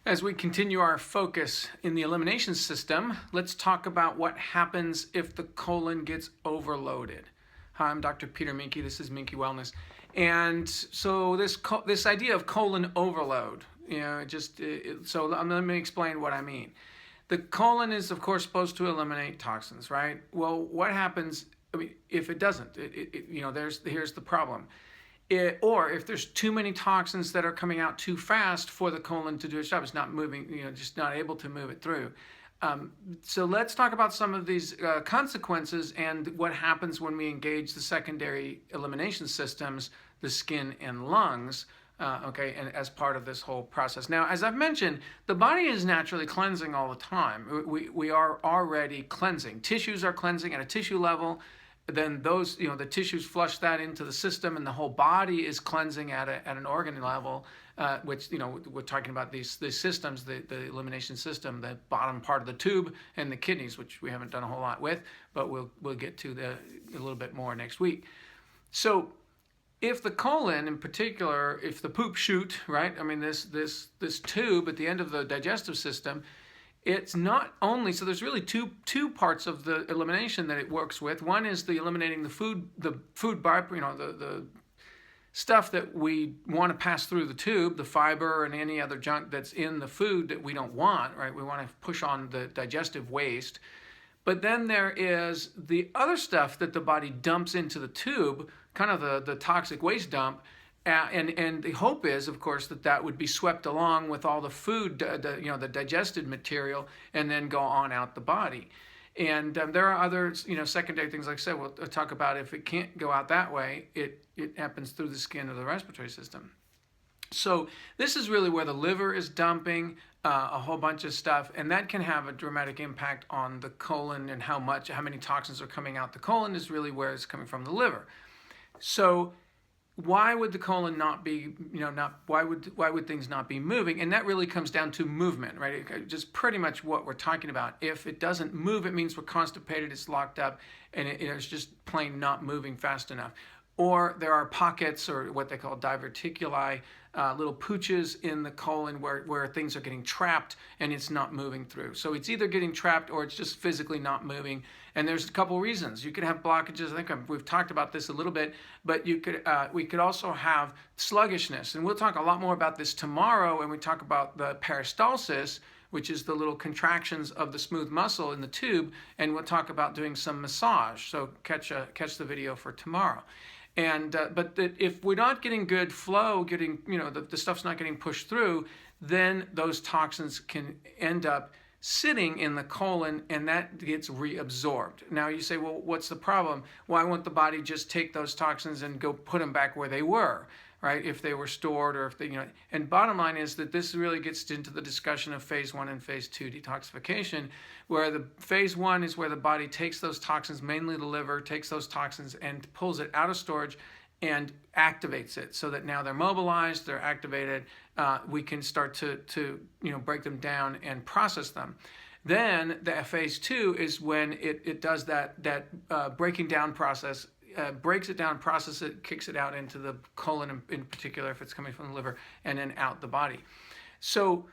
As we continue our focus in the elimination system, let's talk about what happens if the colon gets overloaded. Hi, I'm Dr. Peter Minke. This is Minke Wellness. And so this idea of colon overload, so let me explain what I mean. The colon is, of course, supposed to eliminate toxins, right? Well, what happens if it doesn't? Here's the problem. Or if there's too many toxins that are coming out too fast for the colon to do its job, it's not moving, just not able to move it through. So let's talk about some of these consequences and what happens when we engage the secondary elimination systems, the skin and lungs, and as part of this whole process. Now, as I've mentioned, the body is naturally cleansing all the time. We are already cleansing. Tissues are cleansing at a tissue level. Then those, the tissues flush that into the system, and the whole body is cleansing at an organ level, which, we're talking about these systems, the elimination system, the bottom part of the tube, and the kidneys, which we haven't done a whole lot with, but we'll get to a little bit more next week. So if the colon in particular, if the poop chute, right, this tube at the end of the digestive system, it's not only, so there's really two parts of the elimination that it works with. One is the eliminating the food the stuff that we want to pass through the tube, the fiber and any other junk that's in the food that we don't want, right? We want to push on the digestive waste. But then there is the other stuff that the body dumps into the tube, kind of the toxic waste dump. And the hope is, of course, that would be swept along with all the food, the digested material, and then go on out the body. And there are other, secondary things. Like I said, we'll talk about if it can't go out that way, it happens through the skin or the respiratory system. So this is really where the liver is dumping a whole bunch of stuff, and that can have a dramatic impact on the colon, and how many toxins are coming out the colon is really where it's coming from the liver. So why would the colon not be, why would things not be moving? And that really comes down to movement, right? Just pretty much what we're talking about. If it doesn't move, it means we're constipated, it's locked up, and it's just plain not moving fast enough. Or there are pockets, or what they call diverticuli, little pooches in the colon where things are getting trapped and it's not moving through. So it's either getting trapped or it's just physically not moving. And there's a couple reasons. You could have blockages. I think we've talked about this a little bit, but we could also have sluggishness. And we'll talk a lot more about this tomorrow when we talk about the peristalsis, which is the little contractions of the smooth muscle in the tube, and we'll talk about doing some massage. So catch the video for tomorrow. And if we're not getting good flow, the stuff's not getting pushed through, then those toxins can end up sitting in the colon, and that gets reabsorbed. Now you say, well, what's the problem? Why won't the body just take those toxins and go put them back where they were, right? If they were stored, or if they, and bottom line is that this really gets into the discussion of phase 1 and phase 2 detoxification, where the phase 1 is where the body takes those toxins, mainly the liver, takes those toxins and pulls it out of storage and activates it, so that now they're mobilized, they're activated, we can start to break them down and process them. Then the phase 2 is when it does that breaking down process, breaks it down, processes it, kicks it out into the colon in particular, if it's coming from the liver, and then out the body. So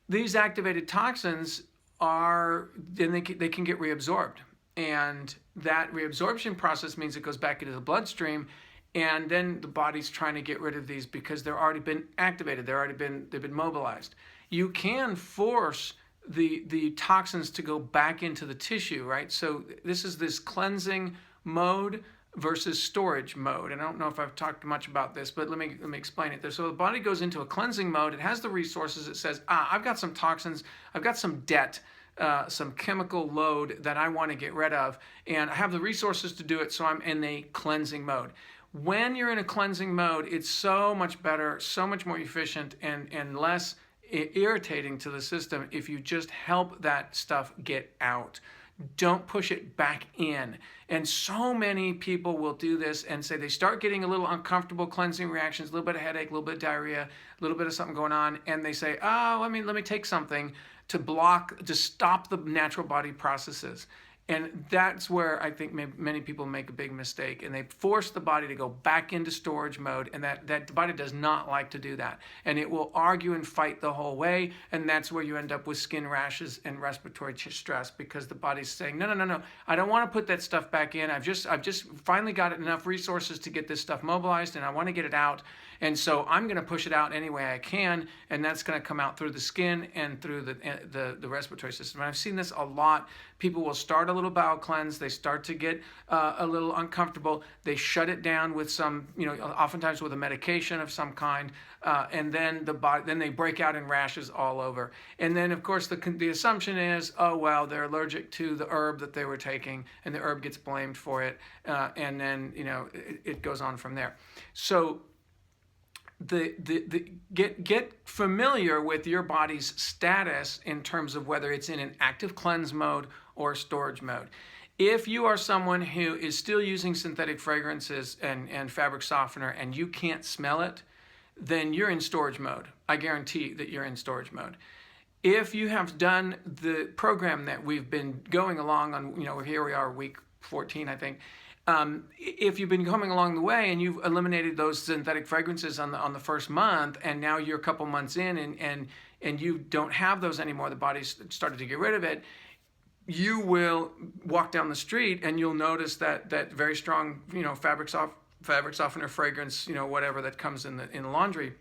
these activated toxins then they can get reabsorbed, and that reabsorption process means it goes back into the bloodstream. And then the body's trying to get rid of these because they've already been activated. They've been mobilized. You can force the toxins to go back into the tissue, right? So this cleansing mode versus storage mode. And I don't know if I've talked much about this, but let me explain it. So the body goes into a cleansing mode. It has the resources. It says, I've got some toxins. I've got some debt, some chemical load that I want to get rid of, and I have the resources to do it. So I'm in a cleansing mode. When you're in a cleansing mode, it's so much better, so much more efficient, and less irritating to the system if you just help that stuff get out. Don't push it back in. And so many people will do this and say they start getting a little uncomfortable cleansing reactions, a little bit of headache, a little bit of diarrhea, a little bit of something going on, and they say, let me take something to stop the natural body processes. And that's where I think many people make a big mistake, and they force the body to go back into storage mode, and that the body does not like to do that. And it will argue and fight the whole way, and that's where you end up with skin rashes and respiratory stress, because the body's saying, no, no, no, no, I don't want to put that stuff back in. I've just finally got enough resources to get this stuff mobilized, and I want to get it out. And so I'm going to push it out any way I can, and that's going to come out through the skin and through the respiratory system. And I've seen this a lot. People will start a little bowel cleanse. They start to get a little uncomfortable. They shut it down with some, oftentimes with a medication of some kind, and then then they break out in rashes all over. And then, of course, the assumption is, oh well, they're allergic to the herb that they were taking, and the herb gets blamed for it, and then it goes on from there. So get familiar with your body's status in terms of whether it's in an active cleanse mode or storage mode. If you are someone who is still using synthetic fragrances and fabric softener and you can't smell it, then you're in storage mode. I guarantee that you're in storage mode. If you have done the program that we've been going along on, here we are, week 14, I think. If you've been coming along the way and you've eliminated those synthetic fragrances on the first month, and now you're a couple months in and you don't have those anymore, the body's started to get rid of it, you will walk down the street and you'll notice that very strong, fabric softener fragrance, whatever that comes in the laundry.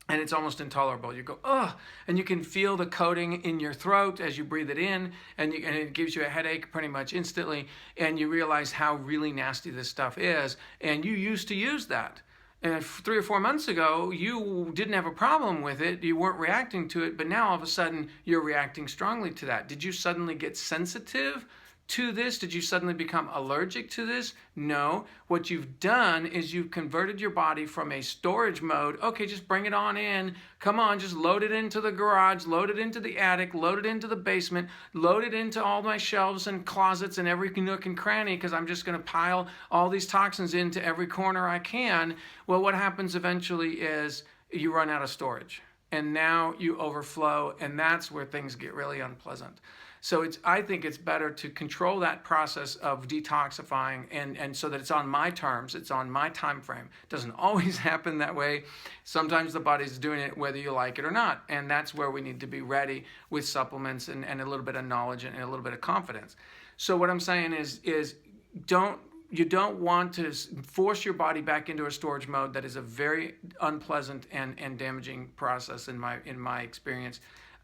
And it's almost intolerable. You go, ugh, and you can feel the coating in your throat as you breathe it in, and it gives you a headache pretty much instantly, and you realize how really nasty this stuff is, and you used to use that. And 3 or 4 months ago, you didn't have a problem with it, you weren't reacting to it, but now all of a sudden, you're reacting strongly to that. Did you suddenly get sensitive to this? Did you suddenly become allergic to this? No. What you've done is you've converted your body from a storage mode. Okay, just bring it on in. Come on, just load it into the garage, load it into the attic, load it into the basement, load it into all my shelves and closets and every nook and cranny, because I'm just going to pile all these toxins into every corner I can. Well, what happens eventually is you run out of storage, and now you overflow, and that's where things get really unpleasant. So I think it's better to control that process of detoxifying, and so that it's on my terms, it's on my time frame. It doesn't always happen that way. Sometimes the body's doing it whether you like it or not, and that's where we need to be ready with supplements and a little bit of knowledge and a little bit of confidence. So what I'm saying is you don't want to force your body back into a storage mode. That is a very unpleasant and damaging process in my experience.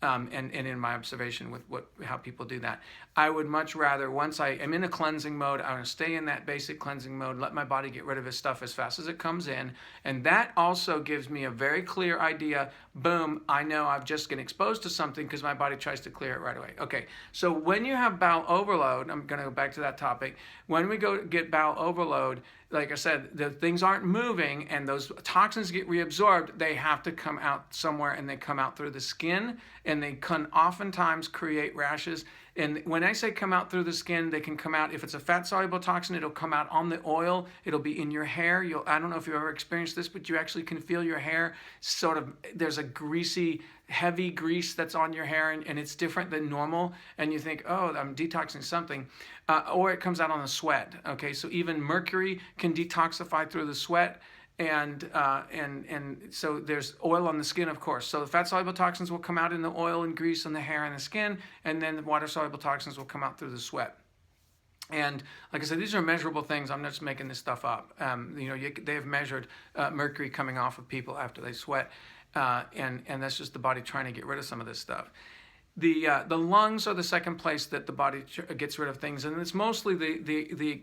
And in my observation with how people do that. I would much rather, once I am in a cleansing mode, I want to stay in that basic cleansing mode, let my body get rid of its stuff as fast as it comes in. And that also gives me a very clear idea, boom, I know I've just been exposed to something because my body tries to clear it right away. Okay, so when you have bowel overload, I'm going to go back to that topic. When we go get bowel overload, like I said, the things aren't moving and those toxins get reabsorbed, they have to come out somewhere, and they come out through the skin, and they can oftentimes create rashes. And when I say come out through the skin, they can come out, if it's a fat-soluble toxin, it'll come out on the oil, it'll be in your hair. I don't know if you've ever experienced this, but you actually can feel your hair sort of, there's a greasy, heavy grease that's on your hair, and it's different than normal, and you think, oh, I'm detoxing something, or it comes out on the sweat. Okay, so even mercury can detoxify through the sweat. And so there's oil on the skin, of course. So the fat-soluble toxins will come out in the oil and grease on the hair and the skin, and then the water-soluble toxins will come out through the sweat. And like I said, these are measurable things. I'm not just making this stuff up. They have measured mercury coming off of people after they sweat, and that's just the body trying to get rid of some of this stuff. The lungs are the second place that the body gets rid of things, and it's mostly the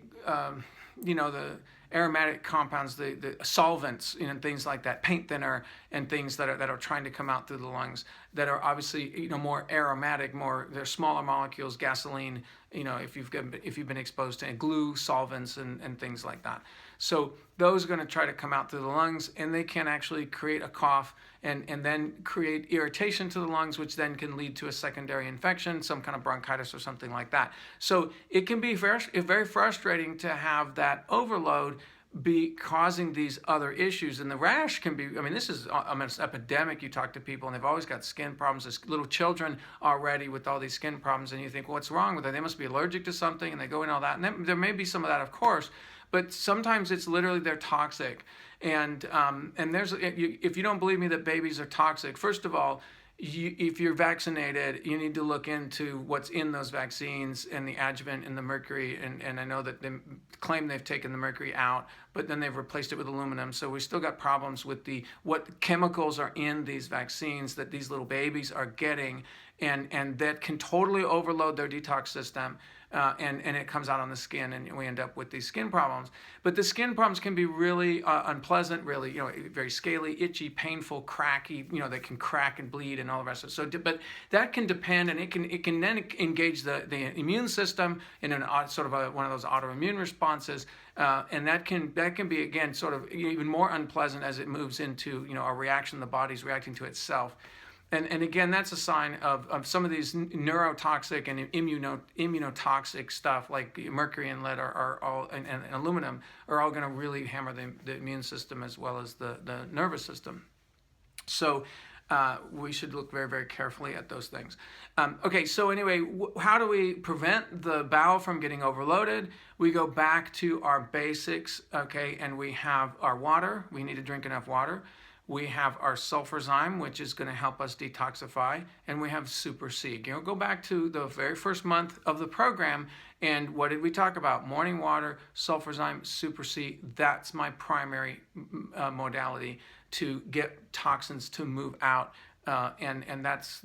aromatic compounds, the solvents, things like that, paint thinner and things that are trying to come out through the lungs that are obviously more aromatic, they're smaller molecules, gasoline, if you've been exposed to glue, solvents and things like that. So those are going to try to come out through the lungs, and they can actually create a cough and then create irritation to the lungs, which then can lead to a secondary infection, some kind of bronchitis or something like that. So it can be very frustrating to have that overload, be causing these other issues. And the rash can be, I mean, this is it's epidemic. You talk to people and they've always got skin problems. There's little children already with all these skin problems, and you think, well, what's wrong with them? They must be allergic to something, and they go in all that. And then, there may be some of that, of course, but sometimes it's literally they're toxic. And there's, if you don't believe me that babies are toxic, first of all, if you're vaccinated, you need to look into what's in those vaccines and the adjuvant and the mercury. And I know that they claim they've taken the mercury out, but then they've replaced it with aluminum. So we still got problems with what chemicals are in these vaccines that these little babies are getting, and that can totally overload their detox system. And it comes out on the skin, and we end up with these skin problems. But the skin problems can be really unpleasant, really, very scaly, itchy, painful, cracky. They can crack and bleed and all the rest of it. So, but that can depend, and it can then engage the immune system in one of those autoimmune responses, and that can be again sort of even more unpleasant as it moves into a reaction. The body's reacting to itself. And again, that's a sign of some of these neurotoxic and immunotoxic stuff like mercury and lead are all, and aluminum are all going to really hammer the immune system as well as the nervous system. So we should look very, very carefully at those things. Okay, so anyway, how do we prevent the bowel from getting overloaded? We go back to our basics, okay, and we have our water. We need to drink enough water. We have our sulfurzyme, which is going to help us detoxify, and we have Super C. Go back to the very first month of the program, and what did we talk about? Morning water, sulfurzyme, Super C. That's my primary modality to get toxins to move out, and that's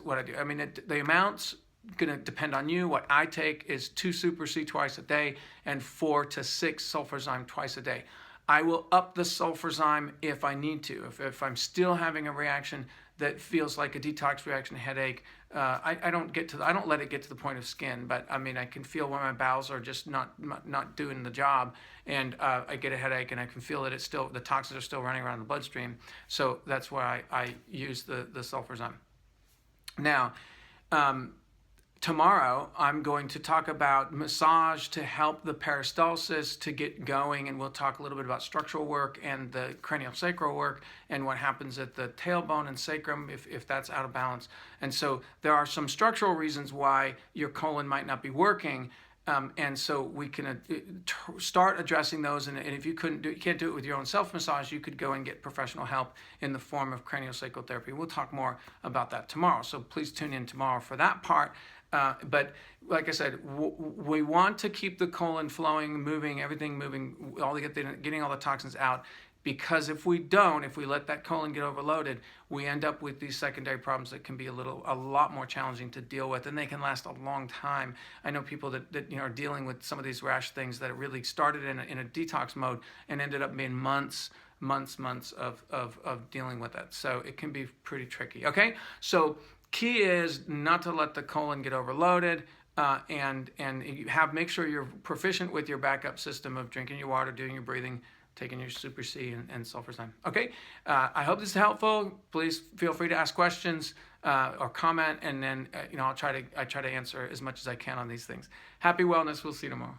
what I do. I mean, the amounts going to depend on you. What I take is 2 Super C twice a day and 4 to 6 sulfurzyme twice a day. I will up the sulfurzyme if I need to. If I'm still having a reaction that feels like a detox reaction, headache, I don't let it get to the point of skin. But I mean, I can feel when my bowels are just not doing the job, and I get a headache, and I can feel that the toxins are still running around the bloodstream. So that's why I use the sulfurzyme. Now, tomorrow, I'm going to talk about massage to help the peristalsis to get going, and we'll talk a little bit about structural work and the craniosacral work and what happens at the tailbone and sacrum if that's out of balance. And so there are some structural reasons why your colon might not be working, and so we can start addressing those. And if you can't do it with your own self-massage, you could go and get professional help in the form of craniosacral therapy. We'll talk more about that tomorrow, so please tune in tomorrow for that part. But like I said, we want to keep the colon flowing, moving, everything moving, getting all the toxins out, because if we let that colon get overloaded, we end up with these secondary problems that can be a lot more challenging to deal with, and they can last a long time. I know people that are dealing with some of these rash things that really started in a detox mode and ended up being months of dealing with it. So it can be pretty tricky. Okay, so key is not to let the colon get overloaded, and make sure you're proficient with your backup system of drinking your water, doing your breathing, taking your Super C and sulfurzyme. Okay, I hope this is helpful. Please feel free to ask questions or comment, and then I try to answer as much as I can on these things. Happy wellness. We'll see you tomorrow.